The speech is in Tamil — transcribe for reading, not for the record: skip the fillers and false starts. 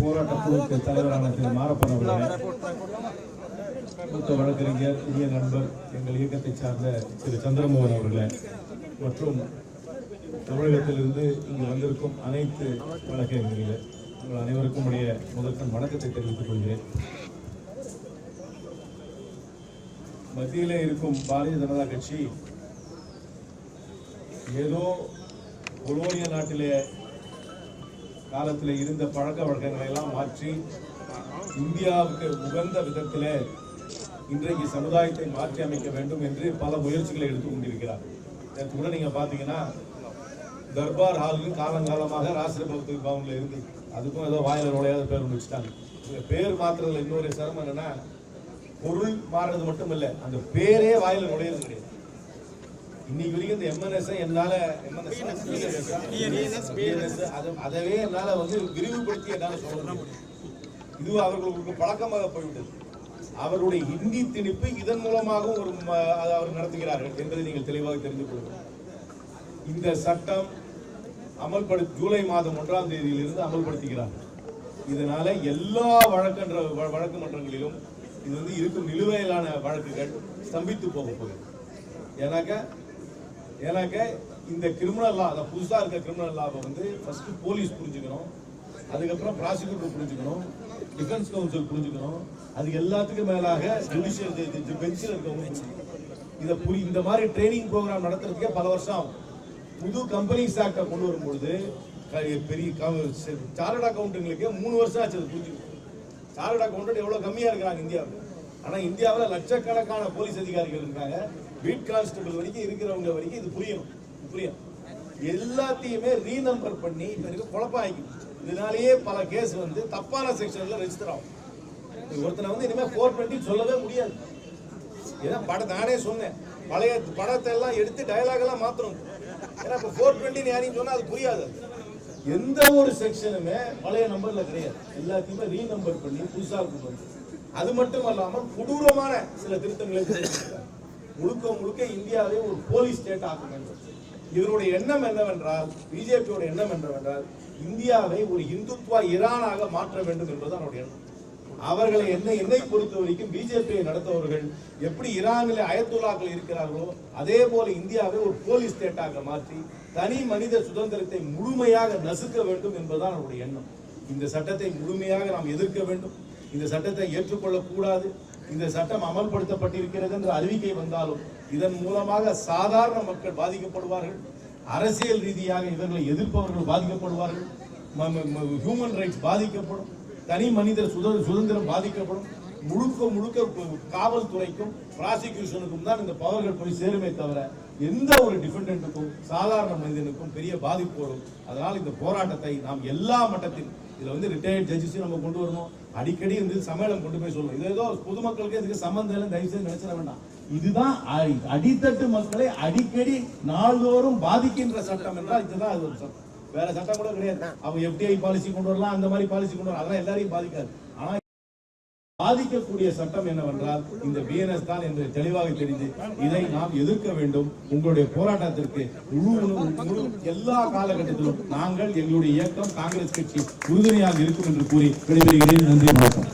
போராட்ட குழுக்கு தலைவரான திரு மாரப்பன் அவர்களே, மூத்த வழக்கறிஞர், இனிய நண்பர், எங்கள் இயக்கத்தை சார்ந்த திரு சந்திரமோகன் அவர்களே மற்றும் தமிழகத்திலிருந்து இங்கு வந்திருக்கும் அனைத்து வழக்கறிஞர்களே, உங்கள் அனைவருக்கும் உடைய முதற்கண் வணக்கத்தை தெரிவித்துக் கொள்கிறேன். மத்தியிலே இருக்கும் பாரதிய ஜனதா கட்சி ஏதோ கொலோனிய நாட்டிலே காலத்தில் இருந்த பழக்க வழக்கங்களை எல்லாம் மாற்றி இந்தியாவுக்கு உகந்த விதத்தில் இன்றைக்கு சமுதாயத்தை மாற்றி அமைக்க வேண்டும் என்று பல முயற்சிகளை எடுத்துக் கொண்டிருக்கிறார். நேற்று கூட நீங்க பாத்தீங்கன்னா தர்பார் ஹால் காலங்காலமாக ராஷ்டிரபதி பவன்ல இருந்து அதுக்கும் ஏதோ வாயில நுழையாத பேர் வச்சுட்டாங்க. பேர் மாத்துறதுல இன்னொரு சிரமம் என்னன்னா, பொருள் மாறுறது மட்டும் இல்ல, அந்த பேரே வாயில நுழையிறது கிடையாது. இன்னைக்கு வரைக்கும் இந்த எம்என்எஸ் என்னால அதவே என்னால விரிவுபடுத்தி என்னால சொல்ல முடியும். இது அவர்களுக்கு பழக்கமாக போய்விட்டது. அவருடைய ஹிந்தி திணிப்பு இதன் மூலமாக அவர் நடத்துகிறார்கள் என்பதை நீங்கள் தெளிவாக தெரிந்து கொள்ளுங்கள். இந்த சட்டம் ஜூலை மாதம் 1ஆம் தேதியிலிருந்து அமல்படுத்துகிறார். இதனால எல்லா வழக்கு மன்றங்களிலும் இது இருக்கும் நிலுவையிலான வழக்குகள் ஸ்தம்பித்து போக போகுது. ஏன்னாக்க இந்த கிரிமினல் லா, புதுசா இருக்க கிரிமினல் லாவை ஃபர்ஸ்ட் போலீஸ் புரிஞ்சுக்கணும், அதுக்கப்புறம் ப்ராசிக்யூட்டர் புரிஞ்சுக்கணும், டிஃபென்ஸ் கவுன்சில் புரிஞ்சுக்கணும், அதுக்கு எல்லாத்துக்கும் மேலாக ஜுடிஷியல் பெஞ்சில் இருக்கவங்க இந்த மாதிரி ட்ரைனிங் ப்ரோக்ராம் நடத்துறதுக்கே பல வருஷம் ஆகும். புது கம்பெனிஸ் ஆக்டை கொண்டு வரும்பொழுது பெரிய சார்ட்டர்ட் அக்கௌண்டன்ட்களுக்கு 3 வருஷம் ஆச்சு அது புரிஞ்சுக்கணும். சார்ட்டர்ட் அக்கௌண்டன்ட் எவ்வளவு கம்மியா இருக்கிறாங்க இந்தியாவில். ஆனா இந்தியாவில் லட்சக்கணக்கான போலீஸ் அதிகாரிகள் இருக்காங்க. பீட் கான்ஸ்டபிள் வரைக்கும் இருக்கிறவங்க வரைக்கும் இது புரியும். எல்லாத்தையுமே ரீநம்பர் பண்ணி குழப்பம் ஆகிக்கும். இதனாலேயே பல கேஸ் தப்பான செக்ஷன்ல ரெஜிஸ்டர் ஆகும். ஒருத்தனை இனிமே 420 சொல்லவே முடியாது. ஏன்னா நானே சொன்னேன், பழைய படத்தை எல்லாம் எடுத்து டயலாக் எல்லாம் மாத்தணும். ஏன்னா இப்ப 420 யாரையும் சொன்னா அது புரியாது. எந்த ஒரு செக்ஷனுமே பழைய நம்பர்ல கிடையாது. எல்லாத்தையுமே ரீநம்பர் பண்ணி புதுசா இருக்கும். அது மட்டும் அல்லாமல் கொடூரமான சில திருத்தங்களை முழுக்க இந்தியாவை ஒரு போலீஸ் ஸ்டேட் ஆக்க வேண்டும். இதனுடைய எண்ணம் என்னவென்றால், பிஜேபியோட எண்ணம் என்னவென்றால், இந்தியாவை ஒரு இந்துத்துவ ஈரானாக மாற்ற வேண்டும் என்பது அவருடைய எண்ணம். அவர்களை என்னை பொறுத்த வரைக்கும் பிஜேபியை நடத்துவர்கள் எப்படி ஈரானில் அயத்துல்லாக்கள் இருக்கிறார்களோ அதே போல இந்தியாவை ஒரு போலீஸ் ஸ்டேட்டாக மாற்றி தனி மனித சுதந்திரத்தை முழுமையாக நசுக்க வேண்டும் என்பதுதான் அவருடைய எண்ணம். இந்த சட்டத்தை முழுமையாக நாம் எதிர்க்க வேண்டும். இந்த சட்டத்தை ஏற்றுக்கொள்ளக்கூடாது. இந்த சட்டம் அமல்படுத்தப்பட்டிருக்கிறது என்ற அறிவிக்கை வந்தாலும் இதன் மூலமாக சாதாரண மக்கள் பாதிக்கப்படுவார்கள். அரசியல் ரீதியாக இவர்களை எதிர்ப்பவர்கள் பாதிக்கப்படுவார்கள். ஹியூமன் ரைட்ஸ் பாதிக்கப்படும். தனி மனிதர் சுதந்திரம் பாதிக்கப்படும். முழுக்க காவல்துறைக்கும் ப்ராசிக்யூஷனுக்கும் தான் இந்த பவர்கள் போய் சேருமே தவிர எந்த ஒரு டிஃபெண்டன்ட்டுக்கும் சாதாரண மனிதனுக்கும் பெரிய பாதிப்பு வரும். அதனால் இந்த போராட்டத்தை நாம் எல்லா மட்டத்திலும் இதுல ரிட்டையர்ட் ஜட்ஜஸையும் நம்ம கொண்டு வரணும். அடிக்கடி சம்மேளனம் கொண்டு போய் சொல்லணும். இது ஏதோ பொதுமக்களுக்கு இதுக்கு சம்பந்தம் இல்லை, தயவு செய்து நினைச்சிட வேண்டாம். இதுதான் அடித்தட்டு மக்களை அடிக்கடி நாள்தோறும் பாதிக்கின்ற சட்டம் என்றால் இதுதான் அது ஒரு சட்டம். வேற சட்டம் கூட கிடையாது. அவங்க எஃப்டிஐ பாலிசி கொண்டு வரலாம், அந்த மாதிரி பாலிசி கொண்டு வரலாம், அதெல்லாம் எல்லாரையும் பாதிக்காது. ஆனா பாதிக்கக்கூடிய சட்டம் என்னவென்றால் இந்த பிஎன்எஸ் தான் என்று தெளிவாக தெரிந்து இதை நாம் எதிர்க்க வேண்டும். உங்களுடைய போராட்டத்திற்கு எல்லா காலகட்டத்திலும் நாங்கள் எங்களுடைய இயக்கம் காங்கிரஸ் கட்சி உறுதுணையாக இருக்கும் என்று கூறி விடைபெறுகிறேன். நன்றி, வணக்கம்.